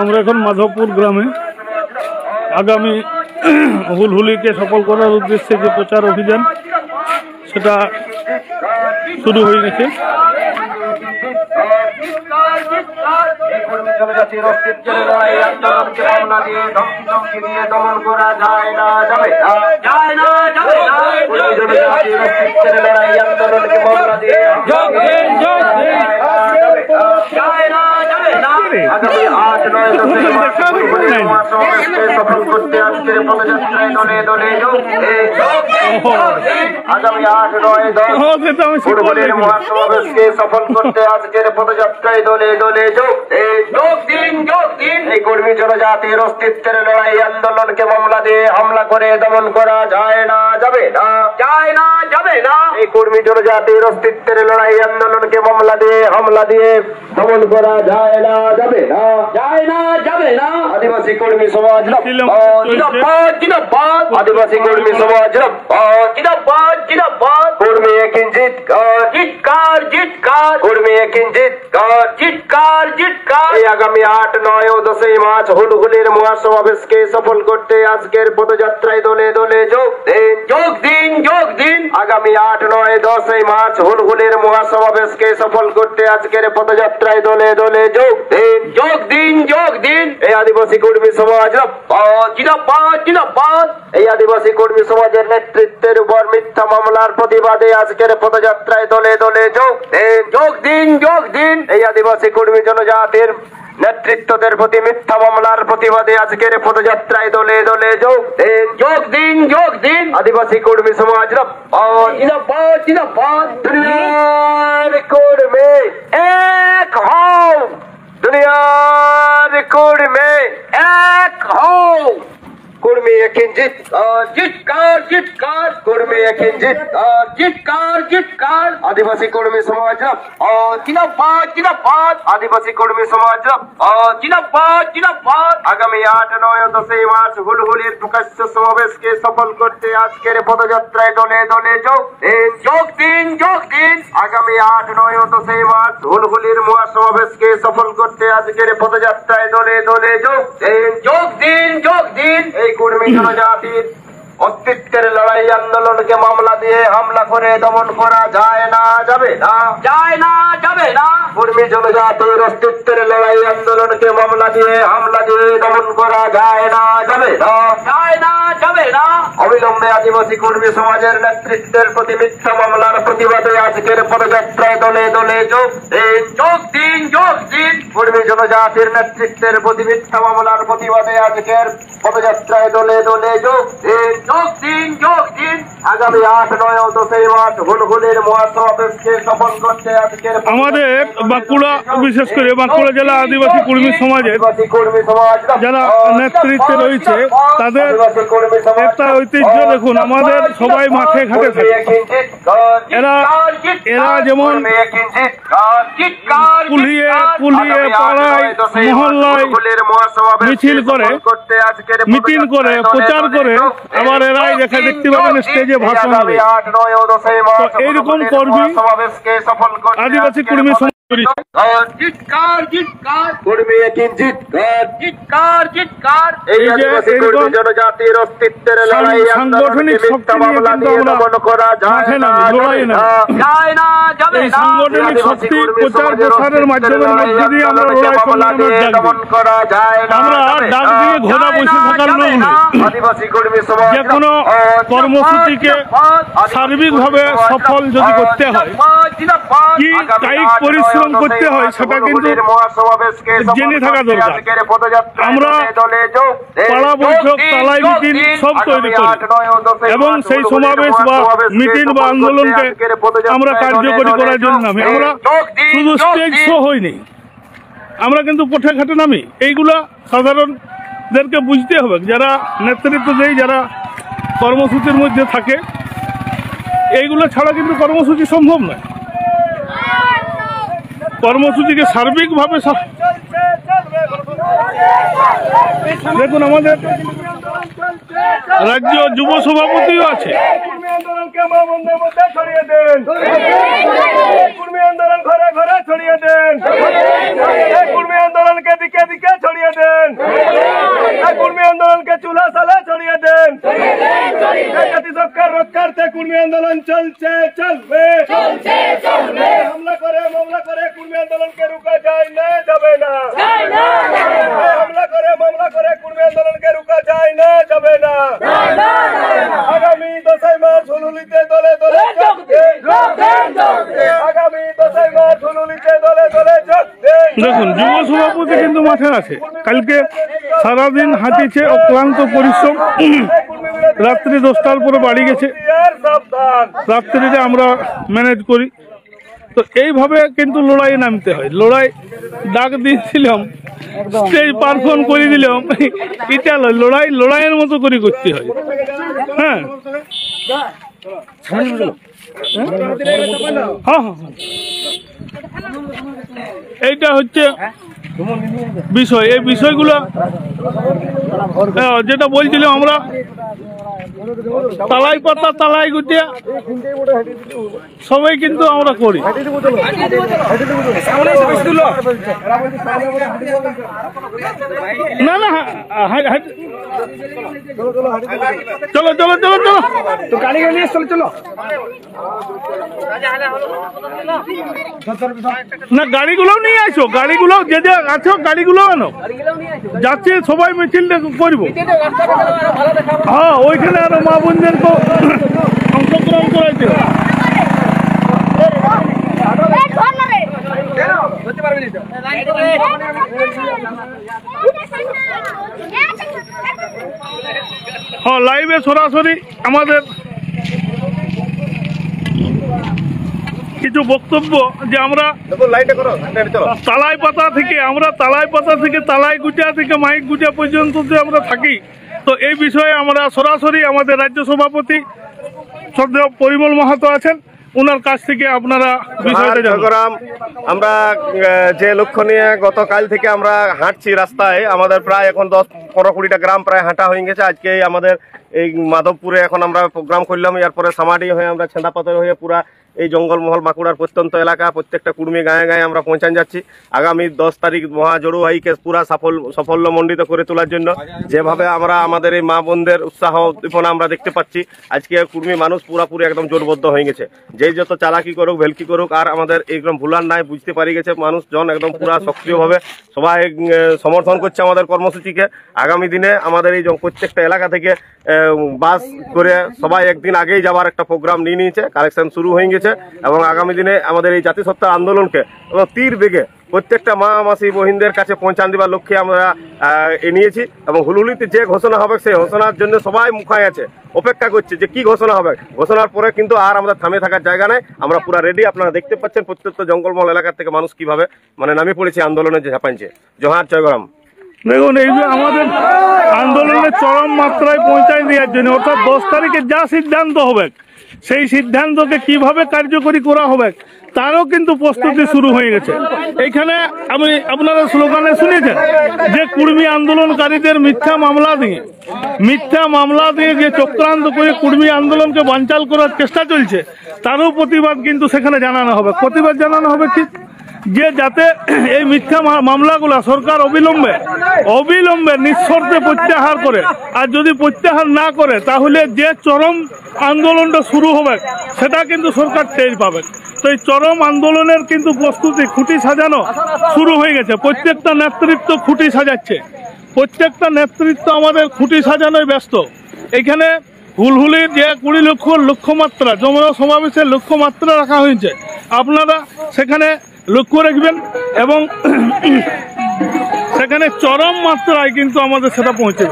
আমরা এখন মাধবপুর গ্রামে আগামী হুলহুলিকে সফল করার উদ্দেশ্যে যে প্রচার অভিযান সেটা শুরু হয়ে গেছে। আগামী 8-9 সফল করতে আজকের পদযাত্রায় দলে দলে আগামী 8-9-10 ফুটবলের মহাসমাবেশকে সফল করতে আজকের পদযাত্রায় দলে দলে যোগ দিন। এই কর্মী জনজাতির অস্তিত্বের লড়াই আন্দোলনকে মামলা দিয়ে হামলা করে দমন করা যায় না, যাবে না। এই কর্মী জনজাতির অস্তিত্বের লড়াই আন্দোলনকে মামলা দিয়ে হামলা দিয়ে দমন করা যায় না, যাবে না। আদিবাসী কর্মী সমাজ জিন্দাবাদ, আদিবাসী কর্মী সমাজ জিন্দাবাদ। কর্মী একিন জিৎকার, কর্মী একিন জিৎকার। এই আগামী 8-9 ও 10 মার্চ হুলহুলির মহাসমাবেশকে সফল করতে আজকের পদযাত্রায় দলে দলে যোগ দিন। আগামী 8-9-10 মার্চ হুলহুলির মহাসমাবেশকে সফল করতে আজকের পদযাত্রায় দলে দলে যোগ দিন। এই আদিবাসী কর্মী সমাজ জিন্দাবাদ। এই আদিবাসী কর্মী সমাজের নেতৃত্বের উপর মিথ্যা মামলার প্রতিবাদে আজকের পদযাত্রায় দলে দলে যোগ দিন। এই আদিবাসী কর্মী জনজাতির নেতৃত্বদের প্রতি মিথ্যা মামলার প্রতিবাদে আজকের পদযাত্রায় দলে দলে যোগ দিন। আদিবাসী কর্মী সমাজ জিন্দাবাদ। দুনিয়ার কর্মী এক হও, দুনিয়ার কর্মী এক হও। কর্মী একিন জিৎকার, কর্মী একিন জিৎকার। আদিবাসী কর্মী সমাজ জিন্দাবাদ, আদিবাসী কর্মী সমাজ জিন্দাবাদ। আগামী 8-9 ও 10 মার্চ হুলহুলির প্রকাশ্য সমাবেশকে সফল করতে আজকের পদযাত্রায় দলে দলে যোগ দিন। আগামী 8-9 ও 10 মার্চ হুলহুলির মহাসমাবেশকে সফল করতে আজকের পদযাত্রায় দলে দলে যোগ দিন। এই কর্মী জনজাতির অস্তিত্বের লড়াই আন্দোলনকে মামলা দিয়ে হামলা করে দমন করা যায় না, যাবে না। কর্মী জনজাতির অস্তিত্বের লড়াই আন্দোলনকে মামলা দিয়ে হামলা দিয়ে দমন করা যায় না, যাবে না। অবিলম্বে আদিবাসী কর্মী সমাজের নেতৃত্বের প্রতি মিথ্যা মামলার প্রতিবাদে আজকের পদযাত্রায় দলে দলে যোগ দিন। কর্মী জনজাতির নেতৃত্বের প্রতি মিথ্যা মামলার প্রতিবাদে আজকের পদযাত্রায় দলে দলে যোগ দিন। আগামী 8-9 ও 10 মার্চ হুলহুলির মহাসমাবেশকে সফল করতে আজকের আমাদের বাঁকুড়া, বিশেষ করে বাঁকুড়া জেলা আদিবাসী কর্মী সমাজের যারা নেতৃত্বে রয়েছে তাদের একটা ঐতিহ্য দেখুন। আমাদের সবাই মাঠে ঘাটে থাকে। এরা যেমন পুলিয়ে পাড়ায় মহল্লায় মিছিল করে, মিটিং করে, প্রচার করে, আবার এরাই দেখতে পাবেন স্টেজে ভাষণ দেবে। এইরকম কর্মী আদিবাসী কর্মী জনজাতির অস্তিত্বের লড়াই সাংগঠনিক শক্তি সাংগঠনিক শক্তি প্রচার প্রসারের মাধ্যমের মধ্যে দিয়ে আমরা লড়াই সংগ্রামের আমরা ডাক দিয়ে ঘোড়া বসে থাকার লোক নেই। যে কোনো কর্মসূচিকে সার্বিকভাবে সফল যদি করতে হয়, কি কায়িক পরিশ্রম করতে হয়, সেটা কিন্তু জেনে থাকা দরকার। আমরা পাড়া বৈঠক, তালাই মিটিং সব তৈরি করি এবং সেই সমাবেশ বা মিটিং বা আন্দোলনকে আমরা কার্যকরী করার জন্য নামি। আমরা শুধু স্টেজ শো হইনি, আমরা কিন্তু পথে ঘাটে নামি। এইগুলা সাধারণদেরকে বুঝতে হবে, যারা নেতৃত্ব দেয়, যারা কর্মসূচির মধ্যে থাকে। এইগুলো ছাড়া কিন্তু কর্মসূচি সম্ভব নয়। কর্মসূচিকে সার্বিকভাবে দেখুন, আমাদের রাজ্য যুব সভাপতিও আছে। কর্মী আন্দোলন ঘরে ঘরে ছড়িয়ে দেন, কর্মী আন্দোলন যাবে না হামলা করে মামলা করে কুর্মী আন্দোলনকে রুকা যায় না, যাবে না। আগামী 10 মার্চ হুলহুলিতে দলে দলে যোগ দিন। আগামী 10 মার্চ হুলহুলিতে দলে দলে যোগ দিন। দেখুন, যুব সভাপতি কিন্তু মাঠে আছে। কালকে সারাদিন হাঁটিছে, অক্লান্ত পরিশ্রম। রাত্রি 10টার পরে বাড়ি গেছে। রাত্রিতে আমরা ম্যানেজ করি। তো এইভাবে কিন্তু লড়াই নামতে হয়। লড়াই ডাক দিয়েছিলাম, স্টেজ পারফর্ম করে দিলাম, এটা লড়াইয়ের মতো করে করতে হয়। হ্যাঁ হ্যাঁ, এইটা হচ্ছে বিষয়। এই বিষয়গুলো যেটা বলছিলাম, আমরা তালাই পাতা তালাই গুটিয়া সবাই কিন্তু আমরা করি। না না, চলো চলো চলো চলো, তো গাড়ি নিয়ে চলো চলো না, গাড়িগুলো নিয়ে আসো, গাড়িগুলো যে যে আছো গাড়িগুলো আনো, যাচ্ছে সবাই মিছিলটা করবো। হ্যাঁ, ওইখানে আরো মা বোনদেরকে অংশগ্রহণ করাইতে। হ্যাঁ, লাইভে সরাসরি আমাদের কিছু বক্তব্য, যে আমরা তালাই পাতা থেকে তালাই গুটিয়া থেকে মাইক গুটিয়া পর্যন্ত যে আমরা থাকি, তো এই বিষয়ে আমরা সরাসরি আমাদের রাজ্য সভাপতি শ্রদ্ধেয় পরিমল মাহাতো আছেন, ওনার কাছ থেকে আপনারা বিষয়টা জানান। আমরা যে লক্ষ্য নিয়ে গতকাল থেকে আমরা হাঁটছি রাস্তায়, আমাদের প্রায় এখন 10-15-20টা গ্রাম প্রায় হাঁটা হয়ে গেছে। আজকে আমাদের এই মাধবপুরে এখন আমরা প্রোগ্রাম করলাম, এরপরে সামাডি হয়ে আমরা ছেঁদাপাথর হয়ে পুরা এই জঙ্গলমহল বাঁকুড়ার প্রত্যন্ত এলাকা প্রত্যেকটা কুর্মী গায়ে গায়ে আমরা পৌঁছান যাচ্ছি। আগামী 10 তারিখ মহাজড়ুয়াইকে পুরা সাফল্যমণ্ডিত করে তোলার জন্য যেভাবে আমরা আমাদের এই মা বোনদের উৎসাহ উদ্দীপনা আমরা দেখতে পাচ্ছি, আজকে কুর্মী মানুষ পুরাপুরি একদম জোরবদ্ধ হয়ে গেছে। যেই যত চালাকি করুক ভেলকি করুক, আর আমাদের একদম ভুলার নাই, বুঝতে পারি গেছে মানুষজন একদম পুরা সক্রিয়ভাবে সবাই সমর্থন করছে আমাদের কর্মসূচিকে। আগামী দিনে আমাদের এই প্রত্যেকটা এলাকা থেকে বাস করে সবাই একদিন আগেই যাওয়ার একটা প্রোগ্রাম নিয়ে নিয়েছে, কালেকশন শুরু হয়ে গেছে। এবং আগামী দিনে আমাদের এই জাতিসত্তার আন্দোলনকে এবং তীর বেগে প্রত্যেকটা মা মাসি বহিনদের কাছে পৌঁছান দেওয়ার লক্ষ্যে আমরা নিয়েছি। এবং হুলহুলিতে যে ঘোষণা হবে সেই ঘোষণার জন্য সবাই মুখায় আছে, অপেক্ষা করছে যে কি ঘোষণা হবে। ঘোষণার পরে কিন্তু আর আমাদের থামে থাকার জায়গা নাই, আমরা পুরো রেডি। আপনারা দেখতে পাচ্ছেন প্রত্যেকটা জঙ্গলমহল এলাকা থেকে মানুষ কিভাবে নামে পড়েছে আন্দোলনে যে ঝাঁপাইছে। জোহার, জয়গরাম। দেখুন, এই যে আমাদের আন্দোলনের চরম মাত্রায় পৌঁছায় দেওয়ার জন্য, অর্থাৎ 10 তারিখে যা সিদ্ধান্ত হবে সেই সিদ্ধান্তকে কিভাবে কার্যকরী করা হবে তারও কিন্তু প্রস্তুতি শুরু হয়ে গেছে। এইখানে আমি আপনারা স্লোগানে শুনেছেন যে কুর্মী আন্দোলনকারীদের মিথ্যা মামলা দিয়ে যে চক্রান্ত করে কুর্মী আন্দোলনকে বানচাল করার চেষ্টা চলছে, তারও প্রতিবাদ কিন্তু সেখানে জানানো হবে। প্রতিবাদ জানানো হবে কি, যে যাতে এই মিথ্যা মামলাগুলা সরকার অবিলম্বে নিঃশর্তে প্রত্যাহার করে। আর যদি প্রত্যাহার না করে তাহলে যে চরম আন্দোলনটা শুরু হবে সেটা কিন্তু সরকার টের পাবে। তো এই চরম আন্দোলনের কিন্তু প্রস্তুতি, খুঁটি সাজানো শুরু হয়ে গেছে। প্রত্যেকটা নেতৃত্ব খুঁটি সাজাচ্ছে, প্রত্যেকটা নেতৃত্ব আমাদের খুঁটি সাজানোয় ব্যস্ত। এখানে হুলহুলির যে 20 লক্ষ লক্ষ্যমাত্রা জনসমাবেশের লক্ষ্যমাত্রা রাখা হয়েছে, আপনারা সেখানে লক্ষ্য রাখবেন এবং সেখানে চরম মাত্রায় কিন্তু আমাদের সেটা পৌঁছে